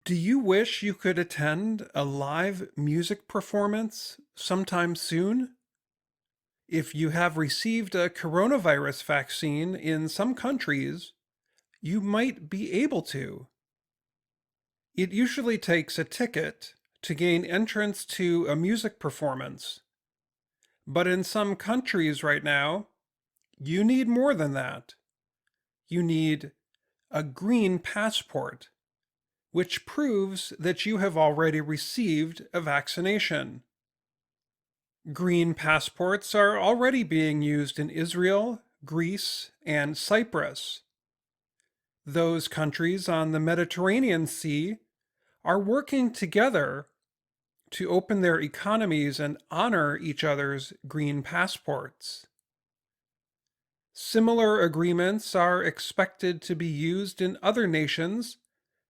Do you wish you could attend a live music performance sometime soon? If you have received a coronavirus vaccine in some countries, you might be able to. It usually takes a ticket to gain entrance to a music performance, but in some countries right now, you need more than that. You need a green passport, which proves that you have already received a vaccination. Green passports are already being used in Israel, Greece, and Cyprus. Those countries on the Mediterranean Sea are working together to open their economies and honor each other's green passports. Similar agreements are expected to be used in other nations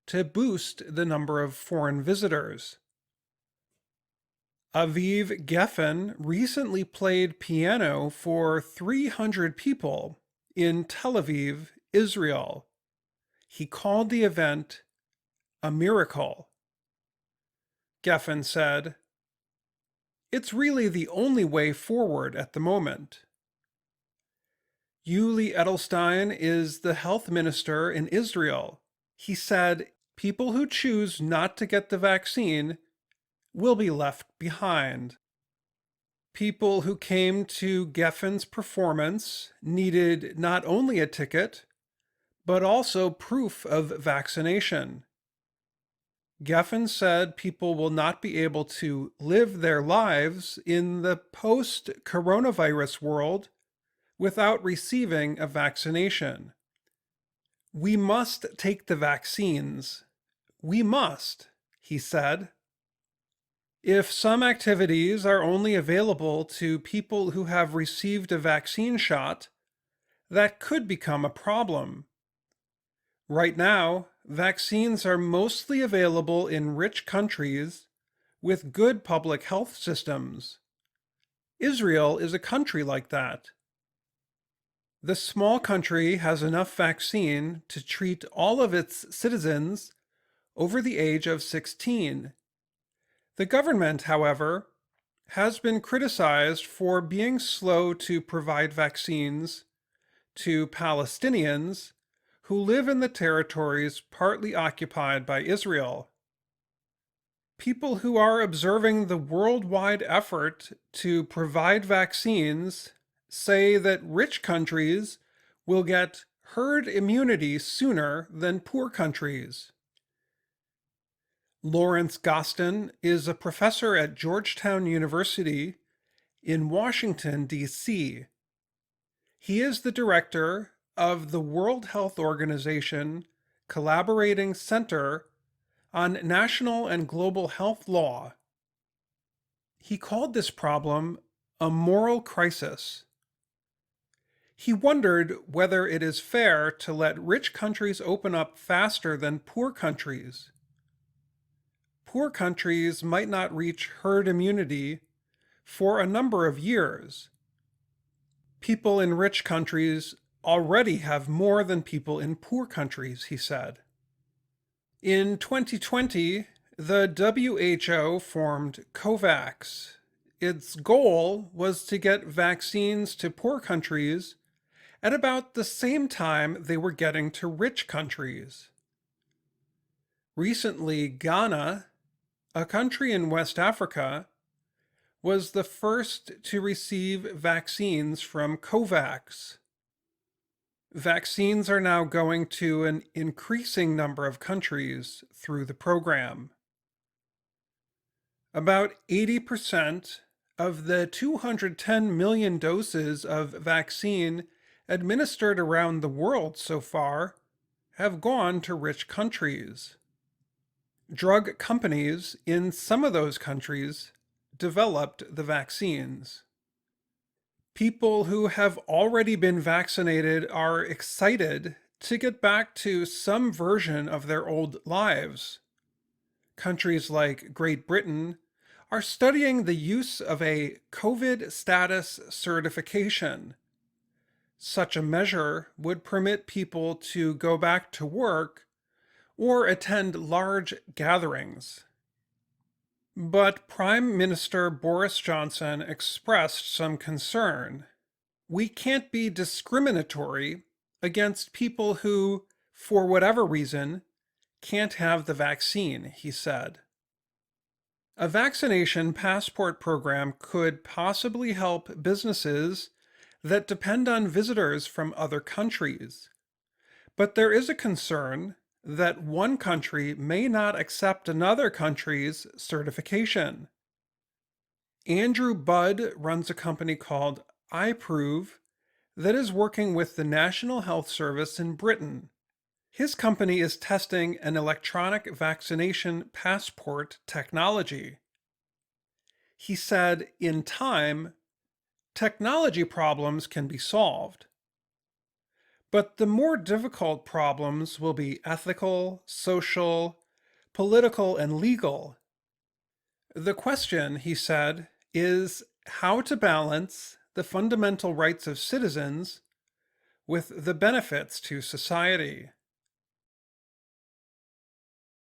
to boost the number of foreign visitors. Aviv Geffen recently played piano for 300 people in Tel Aviv, Israel. He called the event a miracle. Geffen said, "It's really the only way forward at the moment." Yuli Edelstein is the health minister in Israel. He said, "People who choose not to get the vaccine will be left behind." People who came to Geffen's performance needed not only a ticket, but also proof of vaccination. Geffen said people will not be able to live their lives in the post coronavirus world without receiving a vaccination. We must take the vaccines. We must, he said. If some activities are only available to people who have received a vaccine shot, that could become a problem. Right now, vaccines are mostly available in rich countries with good public health systems. Israel is a country like that. The small country has enough vaccine to treat all of its citizens over the age of 16. The government, however, has been criticized for being slow to provide vaccines to Palestinians who live in the territories partly occupied by Israel. People who are observing the worldwide effort to provide vaccines say that rich countries will get herd immunity sooner than poor countries. Lawrence Gostin is a professor at Georgetown University in Washington, D.C. He is the director of the World Health Organization Collaborating Center on National and Global Health Law. He called this problem a moral crisis. He wondered whether it is fair to let rich countries open up faster than poor countries. Poor countries might not reach herd immunity for a number of years. People in rich countries already have more than people in poor countries, he said. In 2020, the WHO formed COVAX. Its goal was to get vaccines to poor countries at about the same time they were getting to rich countries. Recently, Ghana, a country in West Africa, was the first to receive vaccines from COVAX. Vaccines are now going to an increasing number of countries through the program. About 80% of the 210 million doses of vaccine administered around the world so far have gone to rich countries. Drug companies in some of those countries developed the vaccines. People who have already been vaccinated are excited to get back to some version of their old lives. Countries like Great Britain are studying the use of a COVID status certification. Such a measure would permit people to go back to work or attend large gatherings. But Prime Minister Boris Johnson expressed some concern. We can't be discriminatory against people who, for whatever reason, can't have the vaccine, he said. A vaccination passport program could possibly help businesses that depend on visitors from other countries. But there is a concern that one country may not accept another country's certification. Andrew Budd runs a company called iProve that is working with the National Health Service in Britain. His company is testing an electronic vaccination passport technology. He said, in time, technology problems can be solved. But the more difficult problems will be ethical, social, political, and legal. The question, he said, is how to balance the fundamental rights of citizens with the benefits to society.